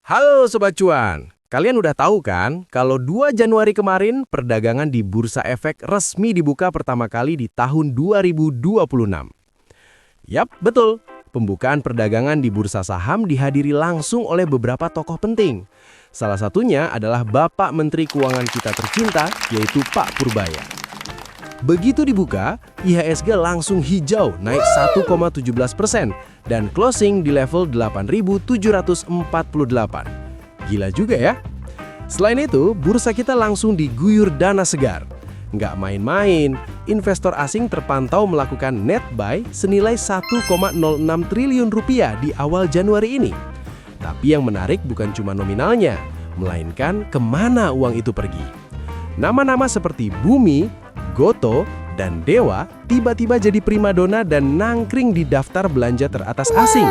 Halo Sobat Cuan, kalian udah tahu kan kalau 2 Januari kemarin perdagangan di Bursa Efek resmi dibuka pertama kali di tahun 2026. Yap, betul. Pembukaan perdagangan di Bursa Saham dihadiri langsung oleh beberapa tokoh penting. Salah satunya adalah Bapak Menteri Keuangan kita tercinta, yaitu Pak Purbaya. Begitu dibuka, IHSG langsung hijau naik 1,17% dan closing di level 8.748. Gila juga ya. Selain itu, bursa kita langsung diguyur dana segar. Nggak main-main, investor asing terpantau melakukan net buy senilai 1,06 triliun rupiah di awal Januari ini. Tapi yang menarik bukan cuma nominalnya, melainkan kemana uang itu pergi. Nama-nama seperti Bumi, Goto, dan Dewa tiba-tiba jadi primadona dan nangkring di daftar belanja teratas asing.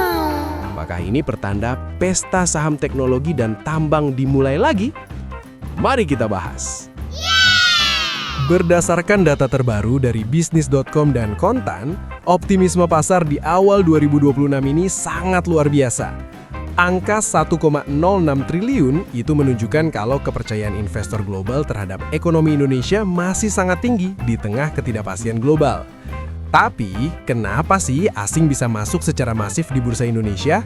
Apakah ini pertanda pesta saham teknologi dan tambang dimulai lagi? Mari kita bahas. Berdasarkan data terbaru dari bisnis.com dan Kontan, optimisme pasar di awal 2026 ini sangat luar biasa. Angka 1,06 triliun itu menunjukkan kalau kepercayaan investor global terhadap ekonomi Indonesia masih sangat tinggi di tengah ketidakpastian global. Tapi, kenapa sih asing bisa masuk secara masif di bursa Indonesia?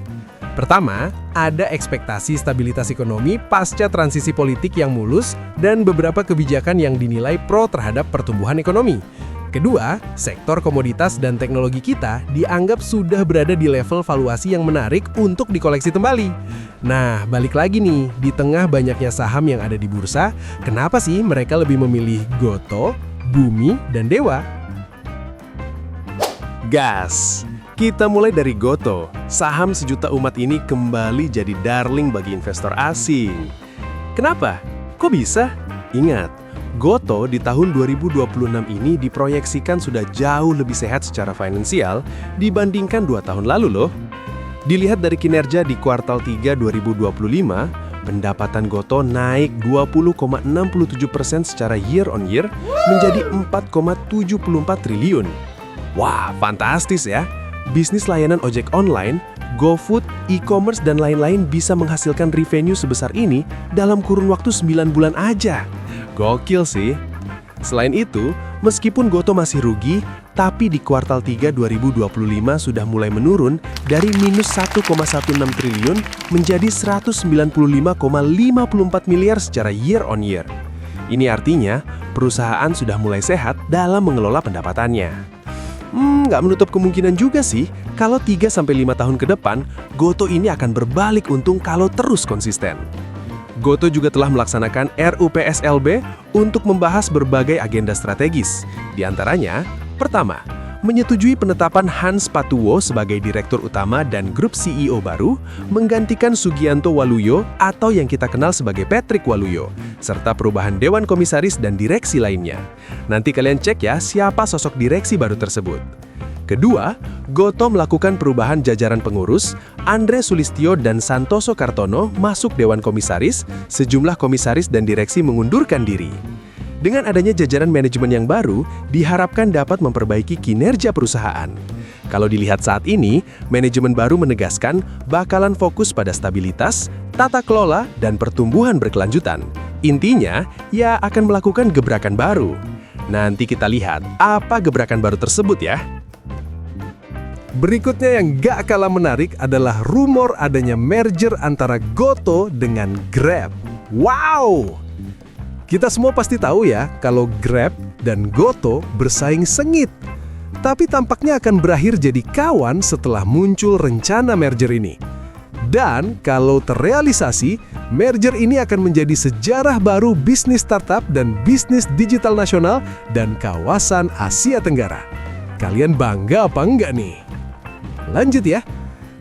Pertama, ada ekspektasi stabilitas ekonomi pasca transisi politik yang mulus dan beberapa kebijakan yang dinilai pro terhadap pertumbuhan ekonomi. Kedua, sektor komoditas dan teknologi kita dianggap sudah berada di level valuasi yang menarik untuk dikoleksi kembali. Nah, balik lagi nih, di tengah banyaknya saham yang ada di bursa, kenapa sih mereka lebih memilih Goto, Bumi, dan Dewa? Gas! Kita mulai dari Goto. Saham sejuta umat ini kembali jadi darling bagi investor asing. Kenapa? Kok bisa? Ingat, Goto di tahun 2026 ini diproyeksikan sudah jauh lebih sehat secara finansial dibandingkan 2 tahun lalu loh. Dilihat dari kinerja di kuartal 3 2025, pendapatan Goto naik 20,67% secara year on year menjadi 4,74 triliun. Wah, fantastis ya! Bisnis layanan ojek online, GoFood, e-commerce, dan lain-lain bisa menghasilkan revenue sebesar ini dalam kurun waktu 9 bulan aja. Gokil sih. Selain itu, meskipun Goto masih rugi, tapi di kuartal 3 2025 sudah mulai menurun dari minus 1,16 triliun menjadi 195,54 miliar secara year on year. Ini artinya perusahaan sudah mulai sehat dalam mengelola pendapatannya. Nggak menutup kemungkinan juga sih kalau 3-5 tahun ke depan, Goto ini akan berbalik untung kalau terus konsisten. Goto juga telah melaksanakan RUPSLB untuk membahas berbagai agenda strategis. Di antaranya, pertama, menyetujui penetapan Hans Patuwo sebagai Direktur Utama dan Grup CEO baru, menggantikan Sugianto Waluyo atau yang kita kenal sebagai Patrick Waluyo, serta perubahan Dewan Komisaris dan direksi lainnya. Nanti kalian cek ya siapa sosok direksi baru tersebut. Kedua, Goto melakukan perubahan jajaran pengurus, Andre Sulistyo dan Santoso Kartono masuk Dewan Komisaris, sejumlah komisaris dan direksi mengundurkan diri. Dengan adanya jajaran manajemen yang baru, diharapkan dapat memperbaiki kinerja perusahaan. Kalau dilihat saat ini, manajemen baru menegaskan bakalan fokus pada stabilitas, tata kelola, dan pertumbuhan berkelanjutan. Intinya, ya akan melakukan gebrakan baru. Nanti kita lihat apa gebrakan baru tersebut ya. Berikutnya yang gak kalah menarik adalah rumor adanya merger antara Goto dengan Grab. Wow! Kita semua pasti tahu ya kalau Grab dan Goto bersaing sengit. Tapi tampaknya akan berakhir jadi kawan setelah muncul rencana merger ini. Dan kalau terrealisasi, merger ini akan menjadi sejarah baru bisnis startup dan bisnis digital nasional dan kawasan Asia Tenggara. Kalian bangga apa enggak nih? Lanjut ya.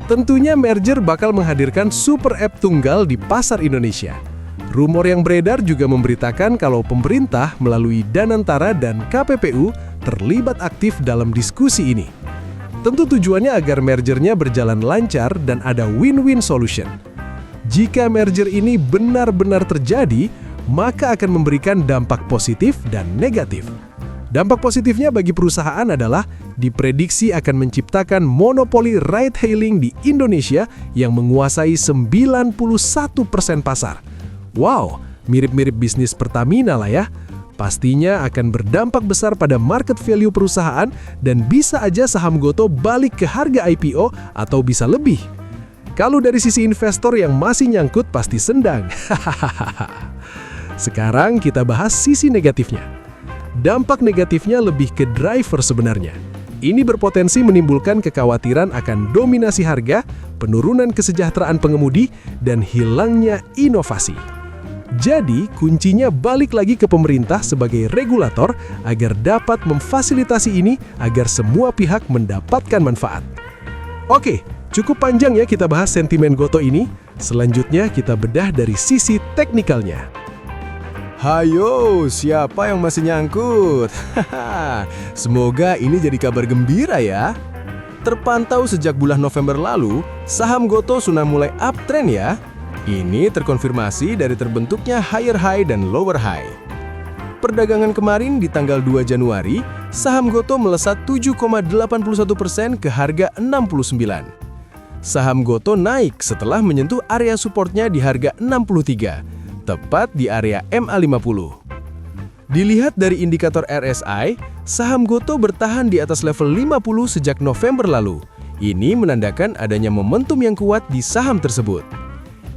Tentunya merger bakal menghadirkan super app tunggal di pasar Indonesia. Rumor yang beredar juga memberitakan kalau pemerintah melalui Danantara dan KPPU terlibat aktif dalam diskusi ini. Tentu tujuannya agar mergernya berjalan lancar dan ada win-win solution. Jika merger ini benar-benar terjadi, maka akan memberikan dampak positif dan negatif. Dampak positifnya bagi perusahaan adalah diprediksi akan menciptakan monopoli ride-hailing di Indonesia yang menguasai 91% pasar. Wow, mirip-mirip bisnis Pertamina lah ya. Pastinya akan berdampak besar pada market value perusahaan dan bisa aja saham Gotoh balik ke harga IPO atau bisa lebih. Kalau dari sisi investor yang masih nyangkut pasti sendang. Sekarang kita bahas sisi negatifnya. Dampak negatifnya lebih ke driver sebenarnya. Ini berpotensi menimbulkan kekhawatiran akan dominasi harga, penurunan kesejahteraan pengemudi, dan hilangnya inovasi. Jadi, kuncinya balik lagi ke pemerintah sebagai regulator agar dapat memfasilitasi ini agar semua pihak mendapatkan manfaat. Oke, cukup panjang ya kita bahas sentimen Gotoh ini. Selanjutnya kita bedah dari sisi teknikalnya. Hayo, siapa yang masih nyangkut? Semoga ini jadi kabar gembira ya. Terpantau sejak bulan November lalu, saham Gotoh sudah mulai uptrend ya. Ini terkonfirmasi dari terbentuknya higher high dan lower high. Perdagangan kemarin di tanggal 2 Januari, saham Gotoh melesat 7,81% ke harga 69. Saham Gotoh naik setelah menyentuh area supportnya di harga 63. Tepat di area MA50. Dilihat dari indikator RSI, saham Gotoh bertahan di atas level 50 sejak November lalu. Ini menandakan adanya momentum yang kuat di saham tersebut.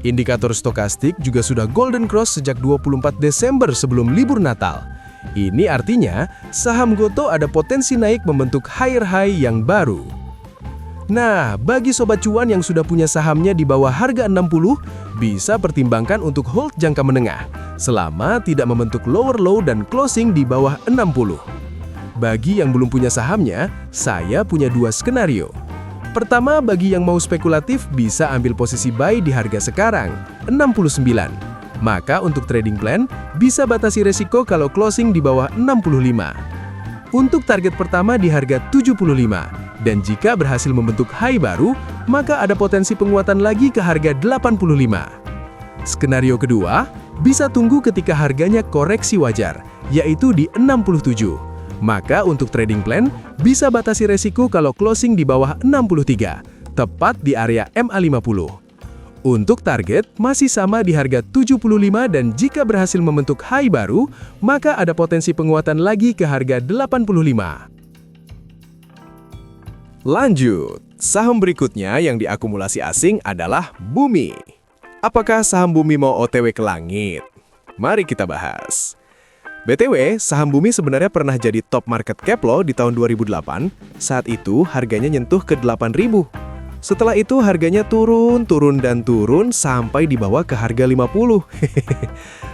Indikator stokastik juga sudah golden cross sejak 24 Desember sebelum libur Natal. Ini artinya saham Gotoh ada potensi naik membentuk higher high yang baru. Nah, bagi sobat cuan yang sudah punya sahamnya di bawah harga 60, bisa pertimbangkan untuk hold jangka menengah, selama tidak membentuk lower low dan closing di bawah 60. Bagi yang belum punya sahamnya, saya punya dua skenario. Pertama, bagi yang mau spekulatif bisa ambil posisi buy di harga sekarang, 69. Maka untuk trading plan, bisa batasi resiko kalau closing di bawah 65. Untuk target pertama di harga 75. Dan jika berhasil membentuk high baru, maka ada potensi penguatan lagi ke harga 85. Skenario kedua, bisa tunggu ketika harganya koreksi wajar, yaitu di 67. Maka untuk trading plan, bisa batasi resiko kalau closing di bawah 63, tepat di area MA50. Untuk target, masih sama di harga 75 dan jika berhasil membentuk high baru, maka ada potensi penguatan lagi ke harga 85. Lanjut, saham berikutnya yang diakumulasi asing adalah Bumi. Apakah saham Bumi mau OTW ke langit? Mari kita bahas. BTW, saham Bumi sebenarnya pernah jadi top market cap loh di tahun 2008. Saat itu harganya nyentuh ke 8.000. Setelah itu harganya turun sampai dibawa ke harga 50.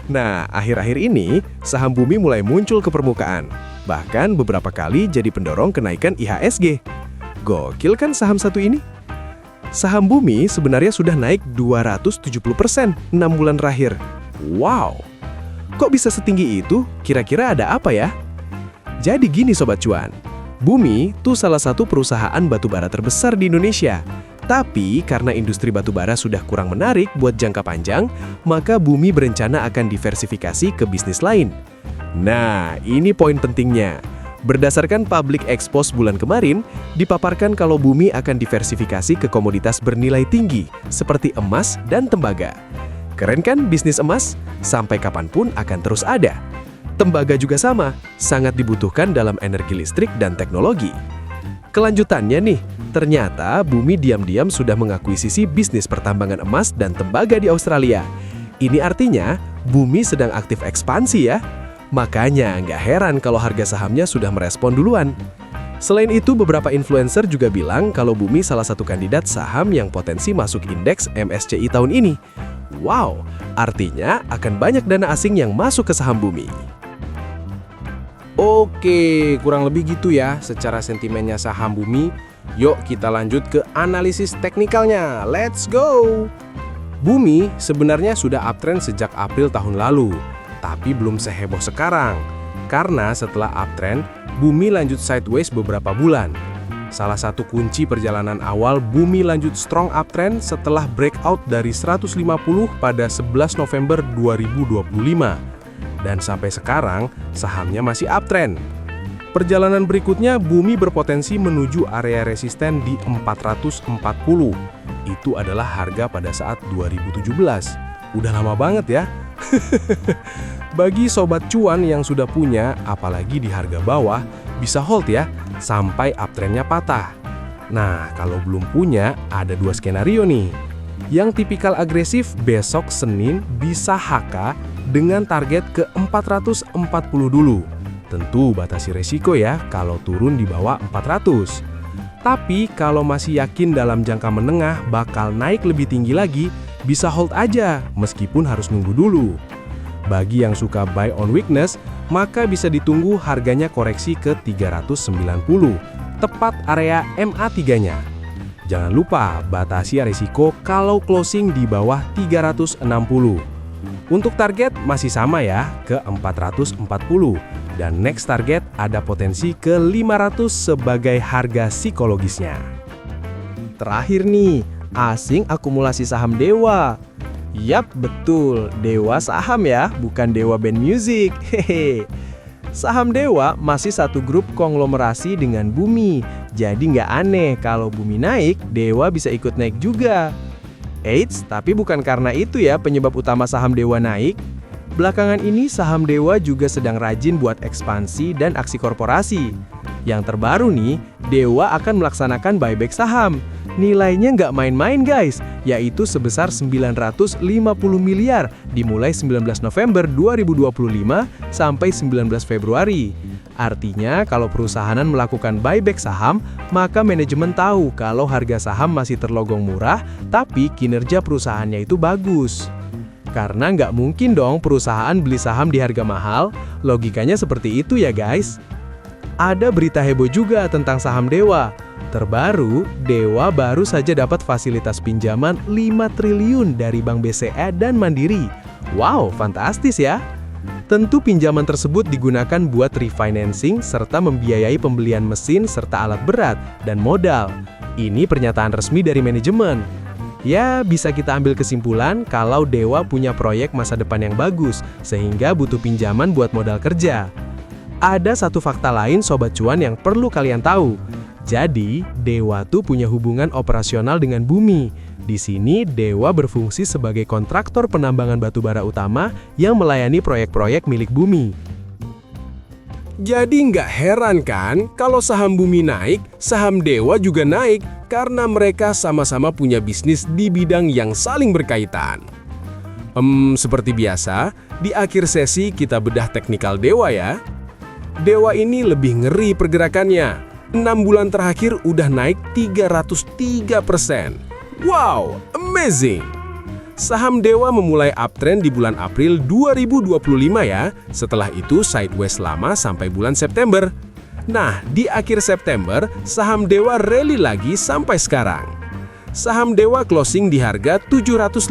Nah, akhir-akhir ini saham Bumi mulai muncul ke permukaan. Bahkan beberapa kali jadi pendorong kenaikan IHSG. Gokil kan saham satu ini? Saham Bumi sebenarnya sudah naik 270% 6 bulan terakhir. Wow! Kok bisa setinggi itu? Kira-kira ada apa ya? Jadi gini Sobat Cuan, Bumi tuh salah satu perusahaan batubara terbesar di Indonesia. Tapi karena industri batubara sudah kurang menarik buat jangka panjang, maka Bumi berencana akan diversifikasi ke bisnis lain. Nah, ini poin pentingnya. Berdasarkan Public Expose bulan kemarin, dipaparkan kalau Bumi akan diversifikasi ke komoditas bernilai tinggi, seperti emas dan tembaga. Keren kan bisnis emas? Sampai kapanpun akan terus ada. Tembaga juga sama, sangat dibutuhkan dalam energi listrik dan teknologi. Kelanjutannya nih, ternyata Bumi diam-diam sudah mengakuisisi bisnis pertambangan emas dan tembaga di Australia. Ini artinya, Bumi sedang aktif ekspansi ya. Makanya nggak heran kalau harga sahamnya sudah merespon duluan. Selain itu, beberapa influencer juga bilang kalau Bumi salah satu kandidat saham yang potensi masuk indeks MSCI tahun ini. Wow, artinya akan banyak dana asing yang masuk ke saham Bumi. Oke, kurang lebih gitu ya secara sentimennya saham Bumi. Yuk kita lanjut ke analisis teknikalnya. Let's go! Bumi sebenarnya sudah uptrend sejak April tahun lalu. Tapi belum seheboh sekarang, karena setelah uptrend, Bumi lanjut sideways beberapa bulan. Salah satu kunci perjalanan awal Bumi lanjut strong uptrend setelah breakout dari 150 pada 11 November 2025. Dan sampai sekarang, sahamnya masih uptrend. Perjalanan berikutnya, bumi berpotensi menuju area resisten di 440. Itu adalah harga pada saat 2017. Udah lama banget ya. Bagi sobat cuan yang sudah punya, apalagi di harga bawah, bisa hold ya, sampai uptrendnya patah. Nah, kalau belum punya, ada 2 skenario nih. Yang tipikal agresif, besok Senin bisa HK dengan target ke 440 dulu. Tentu batasi resiko ya kalau turun di bawah 400. Tapi kalau masih yakin dalam jangka menengah bakal naik lebih tinggi lagi, bisa hold aja meskipun harus nunggu dulu. Bagi yang suka buy on weakness, maka bisa ditunggu harganya koreksi ke 390, tepat area MA3-nya. Jangan lupa batasi resiko kalau closing di bawah 360. Untuk target masih sama ya, ke 440. Dan next target ada potensi ke 500 sebagai harga psikologisnya. Terakhir nih, asing akumulasi saham Dewa. Yap, betul, Dewa saham ya, bukan Dewa band music. Hehe. Saham Dewa masih satu grup konglomerasi dengan Bumi. Jadi nggak aneh kalau Bumi naik, Dewa bisa ikut naik juga. Eits, tapi bukan karena itu ya penyebab utama saham Dewa naik. Belakangan ini saham Dewa juga sedang rajin buat ekspansi dan aksi korporasi. Yang terbaru nih, Dewa akan melaksanakan buyback saham. Nilainya nggak main-main guys, yaitu sebesar 950 miliar dimulai 19 November 2025 sampai 19 Februari. Artinya kalau perusahaan melakukan buyback saham, maka manajemen tahu kalau harga saham masih tergolong murah, tapi kinerja perusahaannya itu bagus. Karena nggak mungkin dong perusahaan beli saham di harga mahal, logikanya seperti itu ya guys. Ada berita heboh juga tentang saham Dewa. Terbaru, Dewa baru saja dapat fasilitas pinjaman 5 triliun dari Bank BCA dan Mandiri. Wow, fantastis ya! Tentu pinjaman tersebut digunakan buat refinancing serta membiayai pembelian mesin serta alat berat dan modal. Ini pernyataan resmi dari manajemen. Ya, bisa kita ambil kesimpulan kalau Dewa punya proyek masa depan yang bagus, sehingga butuh pinjaman buat modal kerja. Ada satu fakta lain Sobat Cuan yang perlu kalian tahu. Jadi, Dewa tuh punya hubungan operasional dengan Bumi. Di sini, Dewa berfungsi sebagai kontraktor penambangan batubara utama yang melayani proyek-proyek milik Bumi. Jadi nggak heran kan kalau saham Bumi naik, saham Dewa juga naik karena mereka sama-sama punya bisnis di bidang yang saling berkaitan. Seperti biasa, di akhir sesi kita bedah teknikal Dewa ya. Dewa ini lebih ngeri pergerakannya. 6 bulan terakhir udah naik 303%. Wow, amazing! Saham Dewa memulai uptrend di bulan April 2025 ya. Setelah itu sideways lama sampai bulan September. Nah, di akhir September, saham Dewa rally lagi sampai sekarang. Saham Dewa closing di harga 750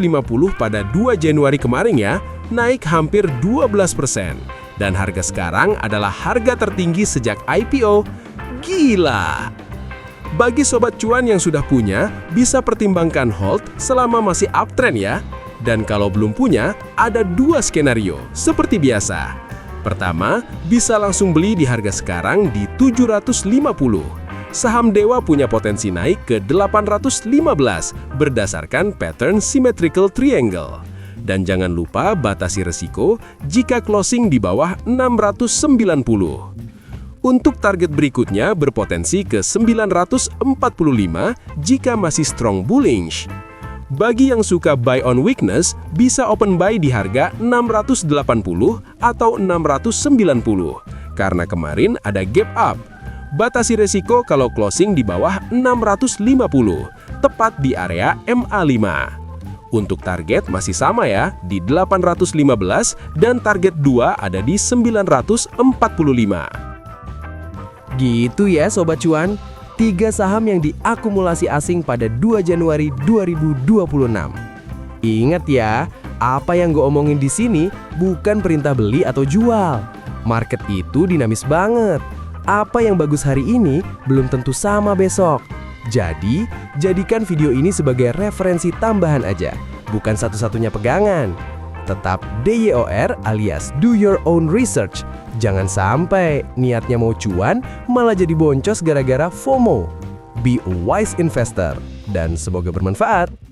pada 2 Januari kemarin ya, naik hampir 12%. Dan harga sekarang adalah harga tertinggi sejak IPO. Gila! Bagi Sobat Cuan yang sudah punya, bisa pertimbangkan hold selama masih uptrend ya. Dan kalau belum punya, ada 2 skenario, seperti biasa. Pertama, bisa langsung beli di harga sekarang di 750. Saham Dewa punya potensi naik ke 815 berdasarkan pattern symmetrical triangle. Dan jangan lupa batasi resiko jika closing di bawah 690. Untuk target berikutnya berpotensi ke 945 jika masih strong bullish. Bagi yang suka buy on weakness, bisa open buy di harga 680 atau 690. Karena kemarin ada gap up. Batasi resiko kalau closing di bawah 650, tepat di area MA5. Untuk target masih sama ya, di 815 dan target 2 ada di 945. Gitu ya Sobat Cuan, 3 saham yang diakumulasi asing pada 2 Januari 2026. Ingat ya, apa yang gue omongin di sini bukan perintah beli atau jual. Market itu dinamis banget. Apa yang bagus hari ini belum tentu sama besok. Jadi, jadikan video ini sebagai referensi tambahan aja, bukan satu-satunya pegangan. Tetap DYOR alias Do Your Own Research. Jangan sampai niatnya mau cuan malah jadi boncos gara-gara FOMO. Be a wise investor dan semoga bermanfaat.